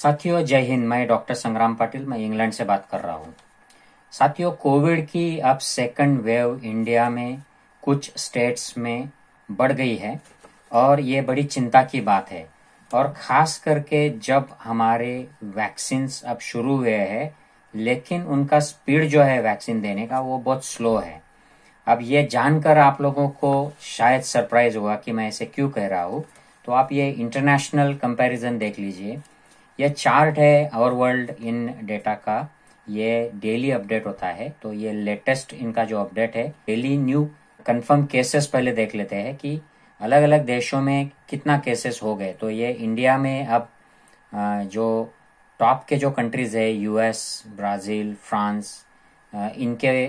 साथियों जय हिंद। मैं डॉक्टर संग्राम पाटिल, मैं इंग्लैंड से बात कर रहा हूँ। साथियों, कोविड की अब सेकंड वेव इंडिया में कुछ स्टेट्स में बढ़ गई है और ये बड़ी चिंता की बात है। और ख़ास करके जब हमारे वैक्सीन्स अब शुरू हुए हैं, लेकिन उनका स्पीड जो है वैक्सीन देने का वो बहुत स्लो है। अब ये जानकर आप लोगों को शायद सरप्राइज होगा कि मैं ऐसे क्यों कह रहा हूँ। तो आप ये इंटरनेशनल कंपैरिजन देख लीजिए। ये चार्ट है आवर वर्ल्ड इन डेटा का, ये डेली अपडेट होता है। तो ये लेटेस्ट इनका जो अपडेट है, डेली न्यू कंफर्म केसेस पहले देख लेते हैं कि अलग अलग देशों में कितना केसेस हो गए। तो ये इंडिया में अब जो टॉप के जो कंट्रीज है, यूएस, ब्राज़ील, फ्रांस, इनके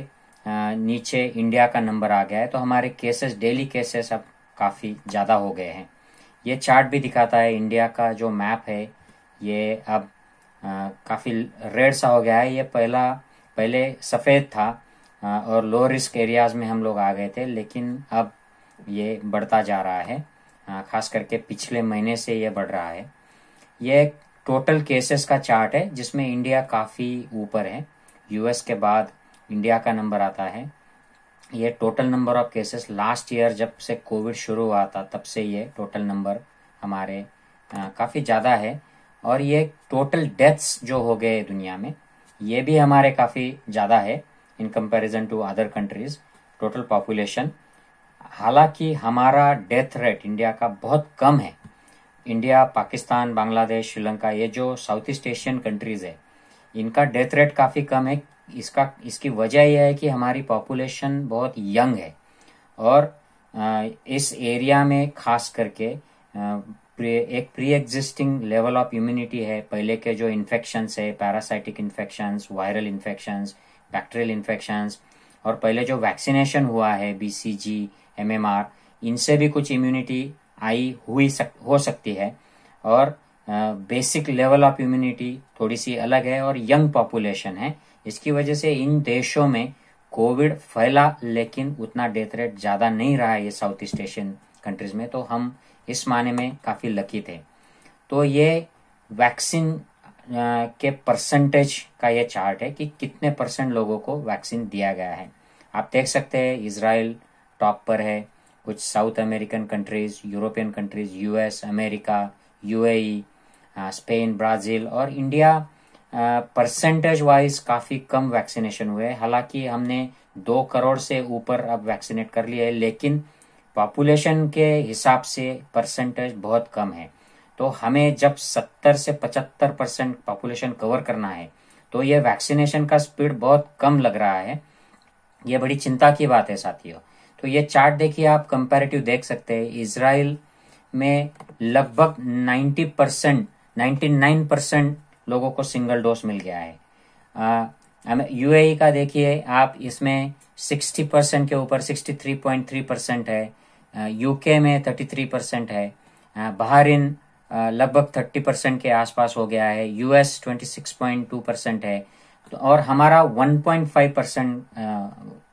नीचे इंडिया का नंबर आ गया है। तो हमारे केसेस, डेली केसेस अब काफ़ी ज़्यादा हो गए हैं। ये चार्ट भी दिखाता है इंडिया का जो मैप है, ये अब काफ़ी रेड सा हो गया है। ये पहले सफ़ेद था और लो रिस्क एरियाज़ में हम लोग आ गए थे, लेकिन अब ये बढ़ता जा रहा है। ख़ास करके पिछले महीने से ये बढ़ रहा है। ये टोटल केसेस का चार्ट है जिसमें इंडिया काफ़ी ऊपर है। यूएस के बाद इंडिया का नंबर आता है। ये total number of cases last year जब से कोविड शुरू हुआ था तब से ये टोटल नंबर हमारे काफ़ी ज़्यादा है। और ये टोटल डेथ्स जो हो गए दुनिया में, ये भी हमारे काफ़ी ज़्यादा है in comparison to other countries, total population. हालांकि हमारा डेथ रेट इंडिया का बहुत कम है। इंडिया, पाकिस्तान, बांग्लादेश, श्रीलंका, ये जो साउथ ईस्ट एशियन कंट्रीज़ है, इनका डेथ रेट काफ़ी कम है। इसकी वजह यह है कि हमारी पॉपुलेशन बहुत यंग है और इस एरिया में खास करके एक pre existing level of immunity है। पहले के जो इन्फेक्शंस है, parasitic infections, viral infections, bacterial infections, और पहले जो वैक्सीनेशन हुआ है बीसीजी, एमएमआर, इनसे भी कुछ इम्यूनिटी हो सकती है। और बेसिक लेवल ऑफ इम्यूनिटी थोड़ी सी अलग है और यंग पॉपुलेशन है। इसकी वजह से इन देशों में कोविड फैला, लेकिन उतना डेथ रेट ज़्यादा नहीं रहा है ये साउथ ईस्ट एशियन कंट्रीज में। तो हम इस माने में काफ़ी लकी थे। तो ये वैक्सीन के परसेंटेज का ये चार्ट है कि कितने परसेंट लोगों को वैक्सीन दिया गया है। आप देख सकते हैं इजराइल टॉप पर है, कुछ south American countries, European countries, US, America, UAE, Spain, Brazil, और इंडिया परसेंटेज वाइज काफ़ी कम वैक्सीनेशन हुए। हालांकि हमने 2 करोड़ से ऊपर अब वैक्सीनेट कर लिया है, लेकिन पॉपुलेशन के हिसाब से परसेंटेज बहुत कम है। तो हमें जब 70 से 75% पॉपुलेशन कवर करना है, तो ये वैक्सीनेशन का स्पीड बहुत कम लग रहा है। ये बड़ी चिंता की बात है साथियों। तो ये चार्ट देखिए, आप कंपैरेटिव देख सकते हैं। इजराइल में लगभग 90%, 99% लोगों को सिंगल डोज मिल गया है। यूएई का देखिए आप, इसमें 60% के ऊपर 63.3% है। यूके में 33% है। बहरीन लगभग 30% के आसपास हो गया है। यूएस 26.2% है। और हमारा 1.5%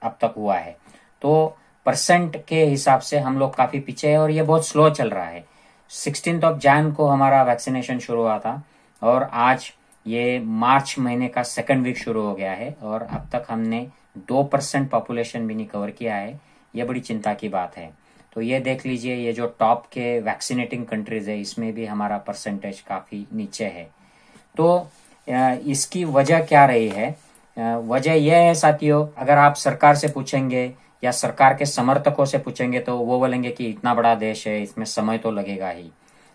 अब तक हुआ है। तो परसेंट के हिसाब से हम लोग काफ़ी पीछे हैं और ये बहुत स्लो चल रहा है। 16 जनवरी को हमारा वैक्सीनेशन शुरू हुआ था और आज ये मार्च महीने का सेकंड वीक शुरू हो गया है और अब तक हमने 2% पॉपुलेशन भी नहीं कवर किया है। ये बड़ी चिंता की बात है। तो ये देख लीजिए, ये जो टॉप के वैक्सीनेटिंग कंट्रीज है, इसमें भी हमारा परसेंटेज काफ़ी नीचे है। तो इसकी वजह क्या रही है? वजह यह है साथियों, अगर आप सरकार से पूछेंगे या सरकार के समर्थकों से पूछेंगे तो वो बोलेंगे कि इतना बड़ा देश है, इसमें समय तो लगेगा ही।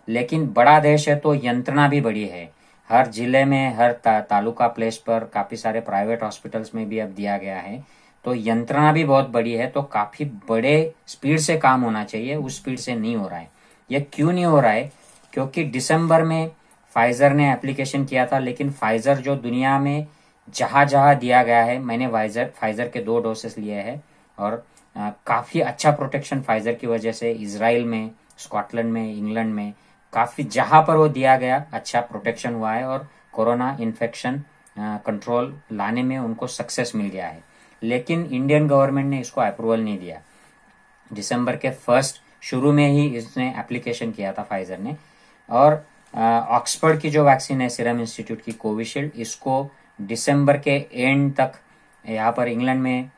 लेकिन बड़ा देश है तो यंत्रणा भी बड़ी है। हर जिले में, हर तालुका प्लेस पर काफ़ी सारे प्राइवेट हॉस्पिटल्स में भी अब दिया गया है। तो यंत्रणा भी बहुत बड़ी है। तो काफ़ी बड़े स्पीड से काम होना चाहिए, उस स्पीड से नहीं हो रहा है। ये क्यों नहीं हो रहा है? क्योंकि दिसंबर में फाइजर ने एप्लीकेशन किया था, लेकिन फाइजर जो दुनिया में जहाँ जहाँ दिया गया है, मैंने फाइजर के 2 डोसेस लिए हैं और काफ़ी अच्छा प्रोटेक्शन फाइजर की वजह से इजराइल में, स्कॉटलैंड में, इंग्लैंड में काफ़ी जहाँ पर वो दिया गया अच्छा प्रोटेक्शन हुआ है और कोरोना इन्फेक्शन कंट्रोल लाने में उनको सक्सेस मिल गया है। लेकिन इंडियन गवर्नमेंट ने इसको अप्रूवल नहीं दिया। दिसंबर के 1 शुरू में ही इसने एप्लीकेशन किया था फाइजर ने, और ऑक्सफोर्ड की जो वैक्सीन है सीरम इंस्टीट्यूट की कोविशील्ड, इसको दिसंबर के एंड तक यहाँ पर इंग्लैंड में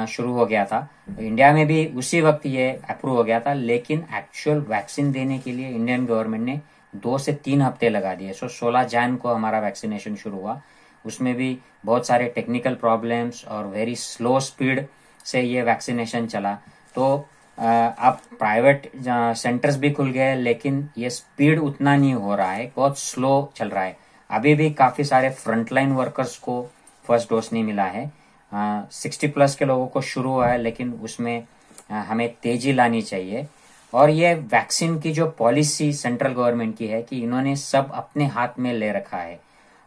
शुरू हो गया था। इंडिया में भी उसी वक्त ये अप्रूव हो गया था, लेकिन एक्चुअल वैक्सीन देने के लिए इंडियन गवर्नमेंट ने 2 से 3 हफ्ते लगा दिए। 16 जन को हमारा वैक्सीनेशन शुरू हुआ। उसमें भी बहुत सारे टेक्निकल प्रॉब्लम्स और वेरी स्लो स्पीड से ये वैक्सीनेशन चला। तो अब प्राइवेट सेंटर्स भी खुल गए, लेकिन ये स्पीड उतना नहीं हो रहा है, बहुत स्लो चल रहा है। अभी भी काफी सारे फ्रंटलाइन वर्कर्स को फर्स्ट डोज नहीं मिला है। 60+ के लोगों को शुरू हुआ है, लेकिन उसमें हमें तेजी लानी चाहिए। और ये वैक्सीन की जो पॉलिसी सेंट्रल गवर्नमेंट की है कि इन्होंने सब अपने हाथ में ले रखा है,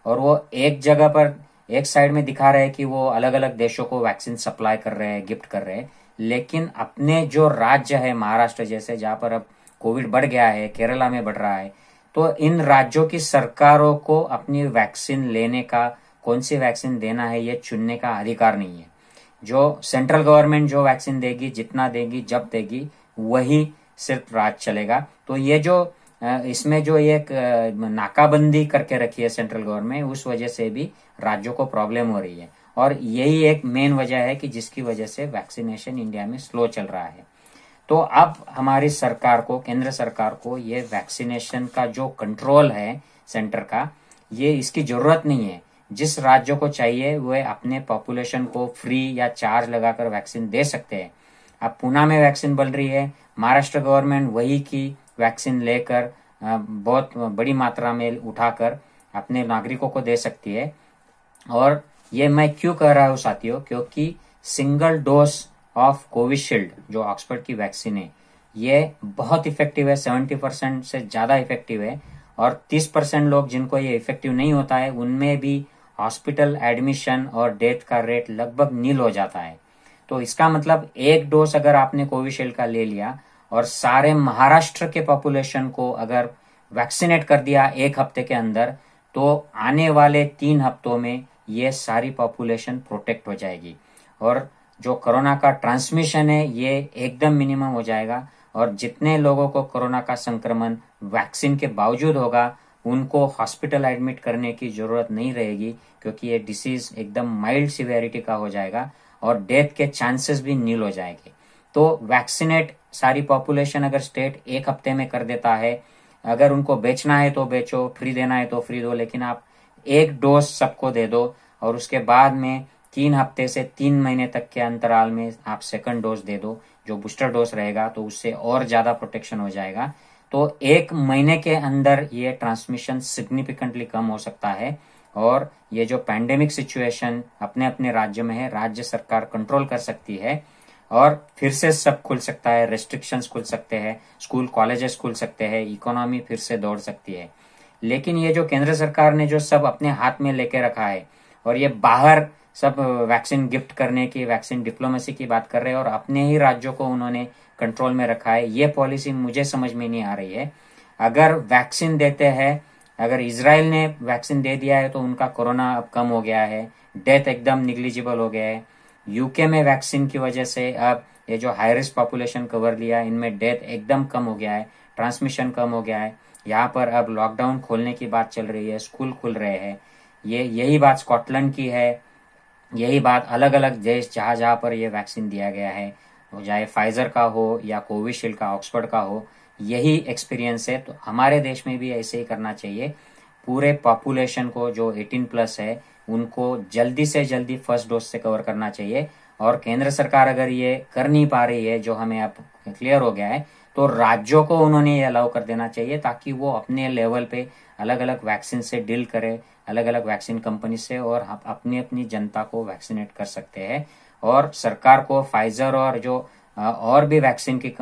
और वो एक जगह पर एक साइड में दिखा रहे हैं कि वो अलग अलग देशों को वैक्सीन सप्लाई कर रहे हैं, गिफ्ट कर रहे हैं, लेकिन अपने जो राज्य है महाराष्ट्र जैसे, जहां पर अब कोविड बढ़ गया है, केरला में बढ़ रहा है, तो इन राज्यों की सरकारों को अपनी वैक्सीन लेने का, कौन सी वैक्सीन देना है, ये चुनने का अधिकार नहीं है। जो सेंट्रल गवर्नमेंट जो वैक्सीन देगी, जितना देगी, जब देगी, वही सिर्फ राज चलेगा। तो ये जो इसमें जो एक नाकाबंदी करके रखी है सेंट्रल गवर्नमेंट, उस वजह से भी राज्यों को प्रॉब्लम हो रही है, और यही एक मेन वजह है कि जिसकी वजह से वैक्सीनेशन इंडिया में स्लो चल रहा है। तो अब हमारी सरकार को, केंद्र सरकार को, ये वैक्सीनेशन का जो कंट्रोल है सेंटर का, ये इसकी जरूरत नहीं है। जिस राज्य को चाहिए वह अपने पॉपुलेशन को फ्री या चार्ज लगाकर वैक्सीन दे सकते हैं। अब पुणे में वैक्सीन बन रही है, महाराष्ट्र गवर्नमेंट वही की वैक्सीन लेकर बहुत बड़ी मात्रा में उठाकर अपने नागरिकों को दे सकती है। और ये मैं क्यों कह रहा हूं साथियों, क्योंकि सिंगल डोज ऑफ कोविशील्ड जो ऑक्सफोर्ड की वैक्सीन है, ये बहुत इफेक्टिव है, 70% से ज्यादा इफेक्टिव है। और 30% लोग जिनको ये इफेक्टिव नहीं होता है, उनमें भी हॉस्पिटल एडमिशन और डेथ का रेट लगभग नील हो जाता है। तो इसका मतलब एक डोज अगर आपने कोविशील्ड का ले लिया और सारे महाराष्ट्र के पॉपुलेशन को अगर वैक्सीनेट कर दिया एक हफ्ते के अंदर, तो आने वाले 3 हफ्तों में ये सारी पॉपुलेशन प्रोटेक्ट हो जाएगी, और जो कोरोना का ट्रांसमिशन है ये एकदम मिनिमम हो जाएगा। और जितने लोगों को कोरोना का संक्रमण वैक्सीन के बावजूद होगा, उनको हॉस्पिटल एडमिट करने की जरूरत नहीं रहेगी, क्योंकि ये डिसीज एकदम माइल्ड सिवियरिटी का हो जाएगा और डेथ के चांसेस भी नील हो जाएंगे। तो वैक्सीनेट सारी पॉपुलेशन अगर स्टेट एक हफ्ते में कर देता है, अगर उनको बेचना है तो बेचो, फ्री देना है तो फ्री दो, लेकिन आप एक डोज सबको दे दो, और उसके बाद में 3 हफ्ते से 3 महीने तक के अंतराल में आप सेकंड डोज दे दो, जो बूस्टर डोज रहेगा, तो उससे और ज्यादा प्रोटेक्शन हो जाएगा। तो 1 महीने के अंदर ये ट्रांसमिशन सिग्निफिकेंटली कम हो सकता है, और ये जो पैंडेमिक सिचुएशन अपने अपने राज्य में है, राज्य सरकार कंट्रोल कर सकती है, और फिर से सब खुल सकता है, रेस्ट्रिक्शंस खुल सकते हैं, स्कूल कॉलेजेस खुल सकते हैं, इकोनॉमी फिर से दौड़ सकती है। लेकिन ये जो केंद्र सरकार ने जो सब अपने हाथ में लेके रखा है, और ये बाहर सब वैक्सीन गिफ्ट करने की, वैक्सीन डिप्लोमेसी की बात कर रहे हैं, और अपने ही राज्यों को उन्होंने कंट्रोल में रखा है, ये पॉलिसी मुझे समझ में नहीं आ रही है। अगर वैक्सीन देते हैं, अगर इजराइल ने वैक्सीन दे दिया है तो उनका कोरोना अब कम हो गया है, डेथ एकदम निग्लिजिबल हो गया है। यूके में वैक्सीन की वजह से अब ये जो हाई रिस्क पॉपुलेशन कवर लिया, इनमें डेथ एकदम कम हो गया है, ट्रांसमिशन कम हो गया है। यहाँ पर अब लॉकडाउन खोलने की बात चल रही है, स्कूल खुल रहे हैं। यही बात स्कॉटलैंड की है, यही बात अलग अलग देश जहां जहां पर ये वैक्सीन दिया गया है, चाहे फाइजर का हो या कोविशील्ड का, ऑक्सफोर्ड का हो, यही एक्सपीरियंस है। तो हमारे देश में भी ऐसे ही करना चाहिए। पूरे पॉपुलेशन को जो 18+ है, उनको जल्दी से जल्दी फर्स्ट डोज से कवर करना चाहिए। और केंद्र सरकार अगर ये कर नहीं पा रही है, जो हमें अब क्लियर हो गया है, तो राज्यों को उन्होंने ये अलाउ कर देना चाहिए, ताकि वो अपने लेवल पे अलग अलग वैक्सीन से डील करे, अलग अलग वैक्सीन कंपनी से, और अपनी अपनी जनता को वैक्सीनेट कर सकते हैं। और सरकार को फाइजर और जो और भी वैक्सीन की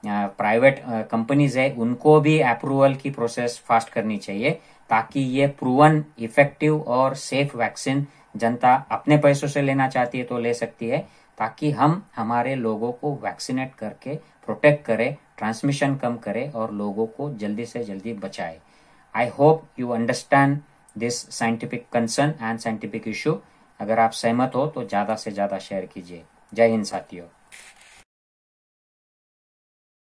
प्राइवेट कंपनीज है, उनको भी अप्रूवल की प्रोसेस फास्ट करनी चाहिए, ताकि ये प्रूवन इफेक्टिव और सेफ वैक्सीन जनता अपने पैसों से लेना चाहती है तो ले सकती है, ताकि हम हमारे लोगों को वैक्सीनेट करके प्रोटेक्ट करें, ट्रांसमिशन कम करें और लोगों को जल्दी से जल्दी बचाए। I hope you understand this scientific concern and scientific issue. अगर आप सहमत हो तो ज्यादा से ज्यादा शेयर कीजिए। जय हिंद साथियों।